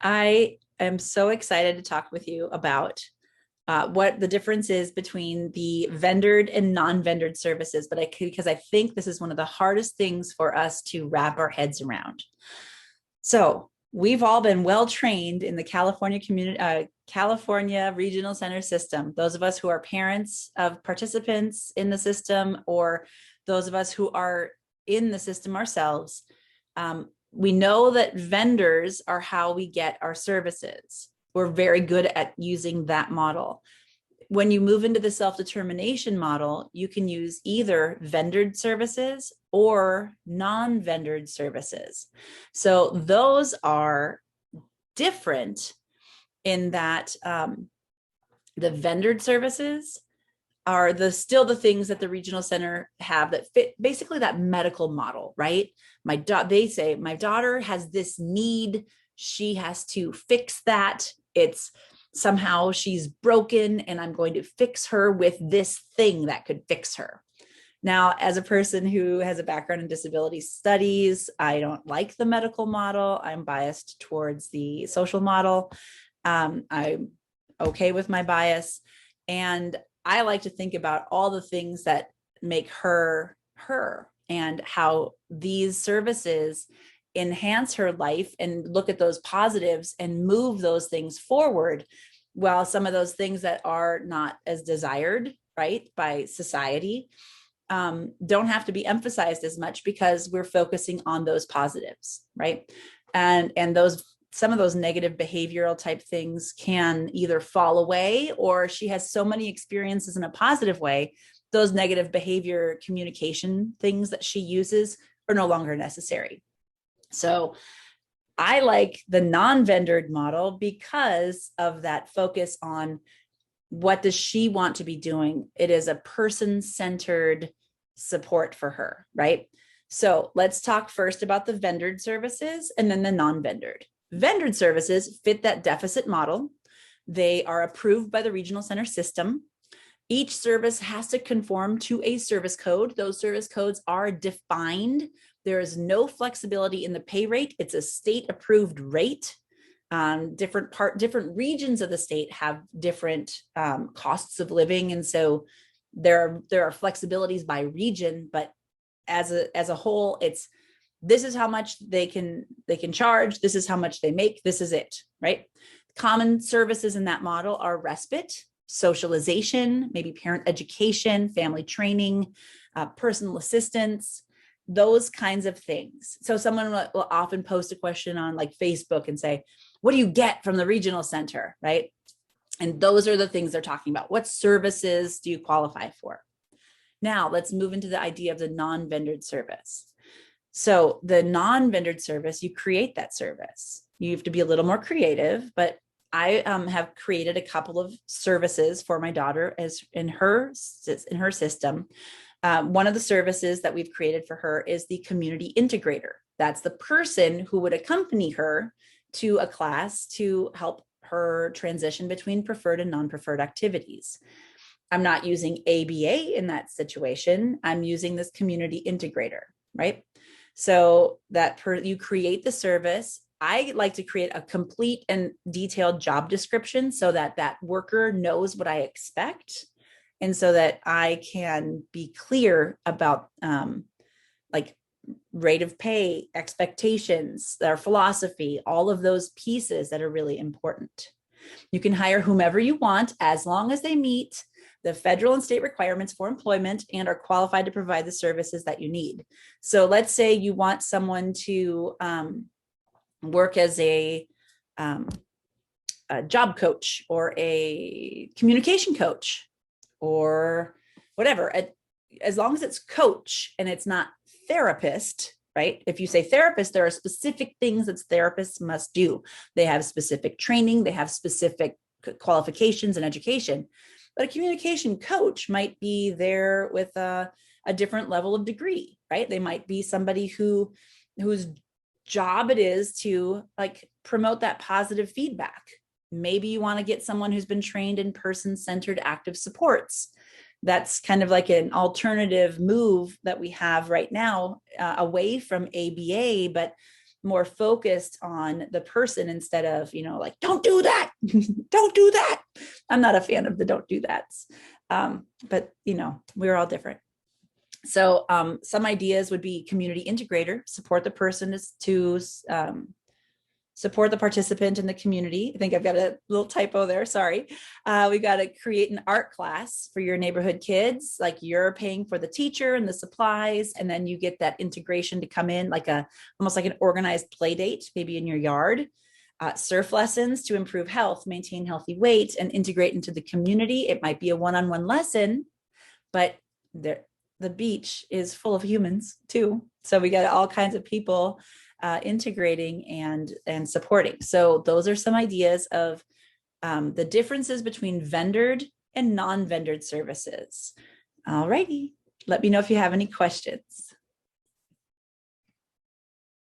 I am so excited to talk with you about what the difference is between the vendored and non-vendored services, because I think this is one of the hardest things for us to wrap our heads around. So we've all been well trained in the California Regional Center system. Those of us who are parents of participants in the system, or those of us who are in the system ourselves, we know that vendors are how we get our services. We're very good at using that model. When you move into the self-determination model, you can use either vendored services or non-vendored services. So those are different in that the vendored services are still the things that the regional center have that fit basically that medical model, right? They say my daughter has this need, she has to fix that. It's somehow she's broken and I'm going to fix her with this thing that could fix her. Now, as a person who has a background in disability studies, I don't like the medical model. I'm biased towards the social model. I'm okay with my bias. And I like to think about all the things that make her her and how these services enhance her life and look at those positives and move those things forward, while some of those things that are not as desired, right, by society, don't have to be emphasized as much because we're focusing on those positives, right? And those some of those negative behavioral type things can either fall away, or she has so many experiences in a positive way, those negative behavior communication things that she uses are no longer necessary. So I like the non-vendored model because of that focus on what does she want to be doing. It is a person-centered support for her, right? So let's talk first about the vendored services and then the non-vendored. Vendored services fit that deficit model. They are approved by the regional center system. Each service has to conform to a service code. Those service codes are defined. There is no flexibility in the pay rate. It's a state approved rate. Different regions of the state have different costs of living, and so there are flexibilities by region. But as a whole, this is how much they can charge. This is how much they make. This is it, right? Common services in that model are respite, socialization, maybe parent education, family training, personal assistance, those kinds of things. So someone will often post a question on like Facebook and say, what do you get from the regional center, right? And those are the things they're talking about. What services do you qualify for? Now let's move into the idea of the non-vendored service. So the non-vendored service, you create that service. You have to be a little more creative, but I have created a couple of services for my daughter as in her system. One of the services that we've created for her is the community integrator. That's the person who would accompany her to a class to help her transition between preferred and non-preferred activities. I'm not using ABA in that situation. I'm using this community integrator, right? So you create the service. I like to create a complete and detailed job description so that that worker knows what I expect, and so that I can be clear about like rate of pay, expectations, their philosophy, all of those pieces that are really important. You can hire whomever you want as long as they meet the federal and state requirements for employment and are qualified to provide the services that you need. So let's say you want someone to work as a job coach or a communication coach or whatever. As long as it's coach and it's not therapist, right? If you say therapist, there are specific things that therapists must do. They have specific training, they have specific qualifications and education. But a communication coach might be there with a different level of degree, right? They might be somebody whose job it is to like promote that positive feedback. Maybe you want to get someone who's been trained in person-centered active supports. That's kind of like an alternative move that we have right now away from ABA, but more focused on the person instead of, like, don't do that. Don't do that. I'm not a fan of the don't do that. But we're all different. So some ideas would be community integrator, support the person to support the participant in the community. I think I've got a little typo there, sorry. We got to create an art class for your neighborhood kids, like you're paying for the teacher and the supplies, and then you get that integration to come in like almost like an organized play date, maybe in your yard. Surf lessons to improve health, maintain healthy weight, and integrate into the community. It might be a one-on-one lesson, but the beach is full of humans too. So we got all kinds of people integrating and supporting. So those are some ideas of the differences between vendored and non-vendored services. All righty. Let me know if you have any questions.